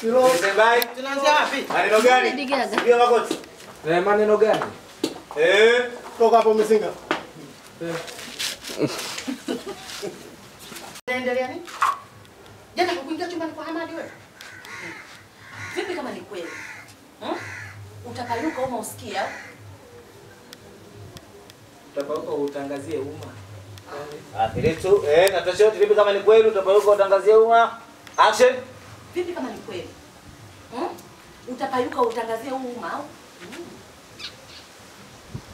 Kilo. Sembai. Tunaanzia wapi? Maneno gani? Ndio makoti. Maneno gani? Toka hapo mzinga. Naendelea nini? Jana kukuingia chumbani kwa Hamadi wewe. Vipi kama ni kweli? Utapayuka usikia? Utapayuka utangazie umma. Filetu, natosha vipi kama ni kweli utapayuka utangazie umma? Action. Vipi kama ni kweli? Utapayuka utangazie umma au?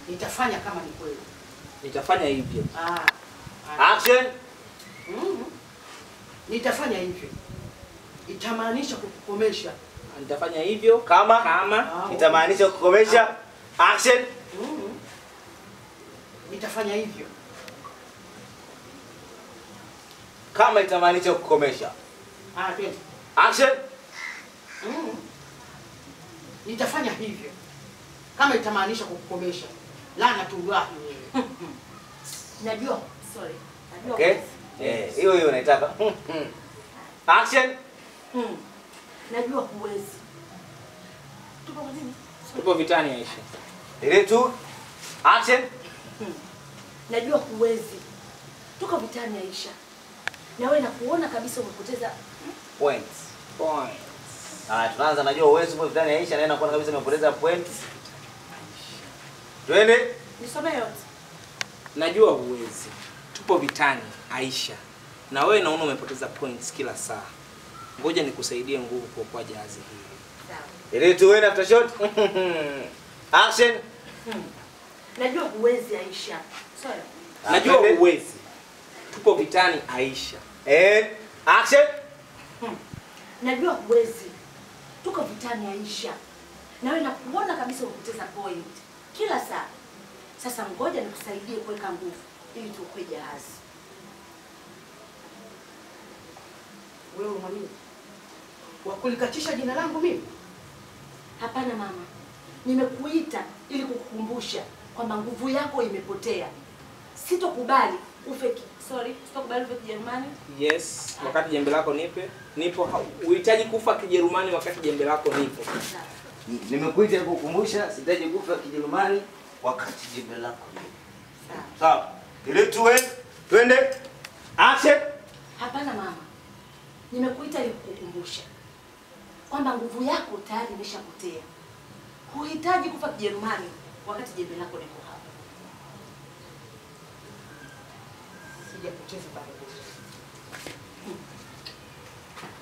Nitafanya kama ni kweli. Nitafanya hivyo. Action. Nitafanya hivyo. Itamaanisha kukukomesha. Nitafanya hivyo kama itamaanisha kukomesha. Action. Nitafanya hivyo kama itamaanisha kukomesha. Twende. Action. Nitafanya hivyo kama itamaanisha kukukomesha. Lana tuwahi wewe. Najua, sorry. Najua. Okay? Hiyo naitaka. Action. Najua huwezi. Tupo nini? Tupo vitani Aisha. Ile tu. Action. Najua huwezi. Tuko vitani Aisha. Na wewe nakuona kabisa umepoteza points. Tunaanza najua uwezo upo vitani Aisha na inakuwa kabisa umepoteza points. Twende. Nisome yote. Najua huwezi. Tupo vitani Aisha. Na wewe naona umepoteza points kila saa. Ngoja nikusaidie nguvu kuokoa jahazi hili. Sawa. Ile tu after shot. Action. Najua huwezi Aisha. Sorry. Najua huwezi. Tupo vitani Aisha. Action. Najua huwezi. Tuko vitani Aisha. Na wewe nakuona kabisa umepoteza point kila saa. Sasa ngoja nikusaidie kuweka nguvu ili tuokoe jahazi. Wewe mwamini. Wakulikatisha jina langu mimi? Hapana mama. Nimekuita ili kukukumbusha kwamba nguvu yako imepotea. Sitokubali ufe sitokubali ufe Kijerumani. Yes, wakati jembe lako nipo. Uhitaji kufa Kijerumani wakati jembe lako nipo. Nimekuita kukukumbusha sitaji kufa Kijerumani wakati jembe lako nipo. Sawa. Ile tu twende. Action. Hapana mama. Nimekuita ili kukukumbusha kwamba nguvu yako tayari imeshapotea. Huhitaji kufa Kijerumani wakati jembe lako liko hapa. Sijapoteza bado.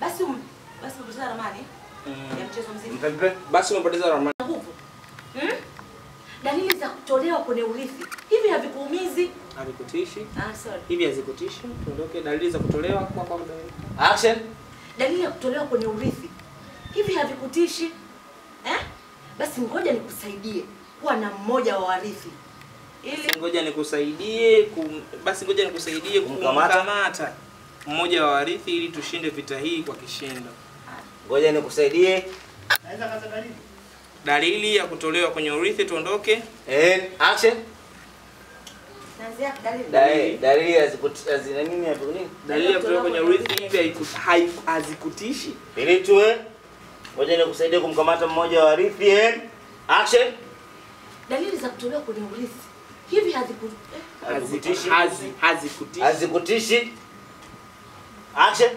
Basi umepoteza ramani ya mchezo mzima. Basi umepoteza ramani. Nguvu. Dalili za kutolewa kwenye urithi. Hivi havikuumizi? Havikutishi? Sorry. Hivi hazikutishi? Tuondoke dalili za kutolewa kwa dalili. Action. Dalili ya kutolewa kwenye urithi. Hivi havikutishi? Basi ngoja nikusaidie kuwa na mmoja wa warithi. Ili ngoja nikusaidie kumkamata mmoja wa warithi ili tushinde vita hii kwa kishindo. Ngoja nikusaidie. Naweza kaza dalili. Dalili ya kutolewa kwenye urithi tuondoke. Action. Naanzia dalili. Dalili nini hapo nini? Dalili ya kutolewa kwenye urithi hivi hazikutishi. Ili tu ngoja nikusaidie kumkamata mmoja wa warithi. Action. Dalili za kutolewa kwenye urithi. Hivi hazikutishi. Action.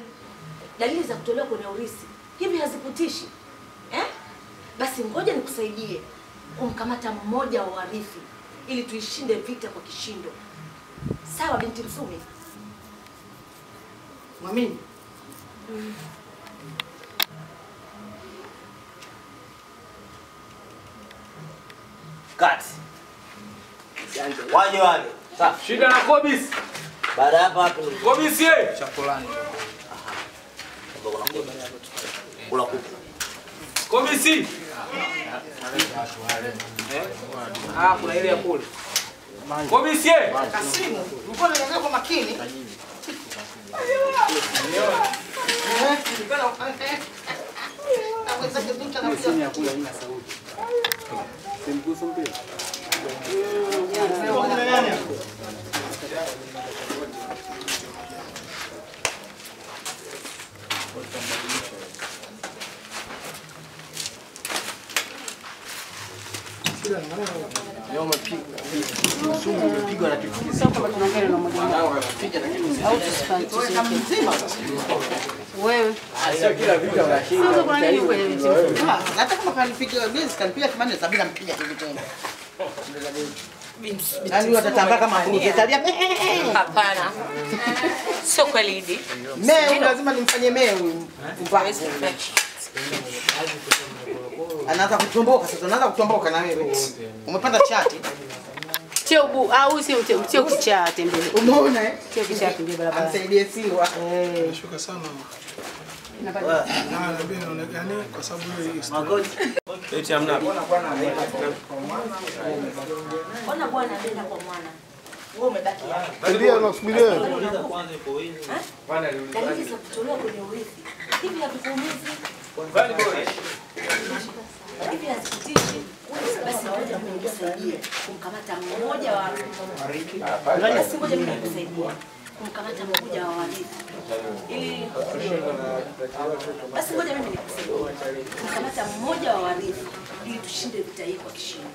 Dalili za kutolewa kwenye urithi. Hivi hazikutishi? Basi ngoja nikusaidie kumkamata mmoja wa warithi ili tuishinde vita kwa kishindo. Sawa binti Msumi? Mwamini. Cut. Waje. Sawa. Shida na Kobis. Baada hapa hapo. Kobis ye. Chakulani. Kula kuku. Kobisi. Kuna ile ya kule. Kobisi ye. Kasimu, mbona unaangalia kwa makini? Sio kama tunaongea na mmoja mmoja. Au tusifanye kama mzima. Wewe. Sio kila vitu unashinda. Sasa kuna nini kwenye vitu? Hata kama kanipiga base kanipiga kimani sabini nampiga hivi tena. Nani watatamba kama kuja tabia? Hapana. Sio kweli Idi. Mimi lazima nimfanye mimi. Anaanza kutomboka sasa, anaanza kutomboka na wewe. Umepanda chati. Sio bu au sio kichaa tembele. Umeona eh? Sio kichaa tembele barabara. Amsaidie siwa. Shuka sana. Napata. Na nabii inaonekana kwa sababu hiyo Magoti. Eti hamna. Mbona bwana anaenda kwa mwana? Wewe umebaki hapa. Ndio unasubiria. Dalili za kutolewa kwenye urithi. Hivi havikuumizi? Hivi hazikutishi? Basi ngoja mimi nikusaidie kumkamata mmoja wa warithi. Basi ngoja mimi nikusaidie kumkamata mmoja wa warithi. Ili basi ngoja mimi nikusaidie kumkamata mmoja wa warithi ili tushinde vita hii kwa kishindo.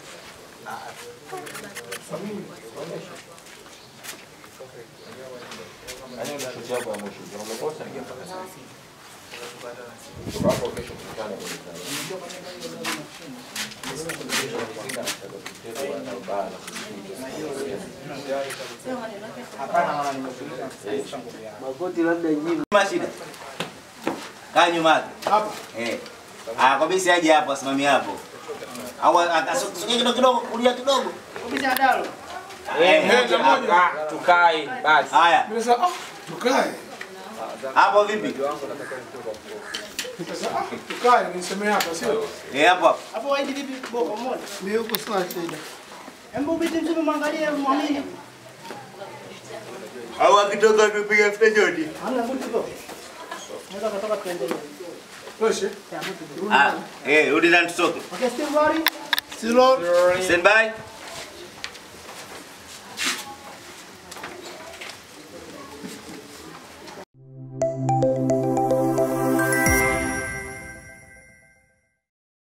Magoti labda jibu. Mashida. Kaa nyuma. Hapa. Kwa bisi aje hapo asimamie hapo. Au atasogea kidogo kulia kidogo. Ubisa adalo. Tukae basi. Haya. Nimesema tukae. Hapo vipi? Sasa tukae nisemea hapa sio? Hapo hapo. Hapo waidi vipi boko moja? Mimi huko sina shida. Hebu biti mzima mwangalie muamini. Au akitoka tupiga stajoni. Hamna mtu boko. Naweza kutoka tuendelee. Toshe. Rudi ndani tutoke. Okay, still worry. Silo. Stand by.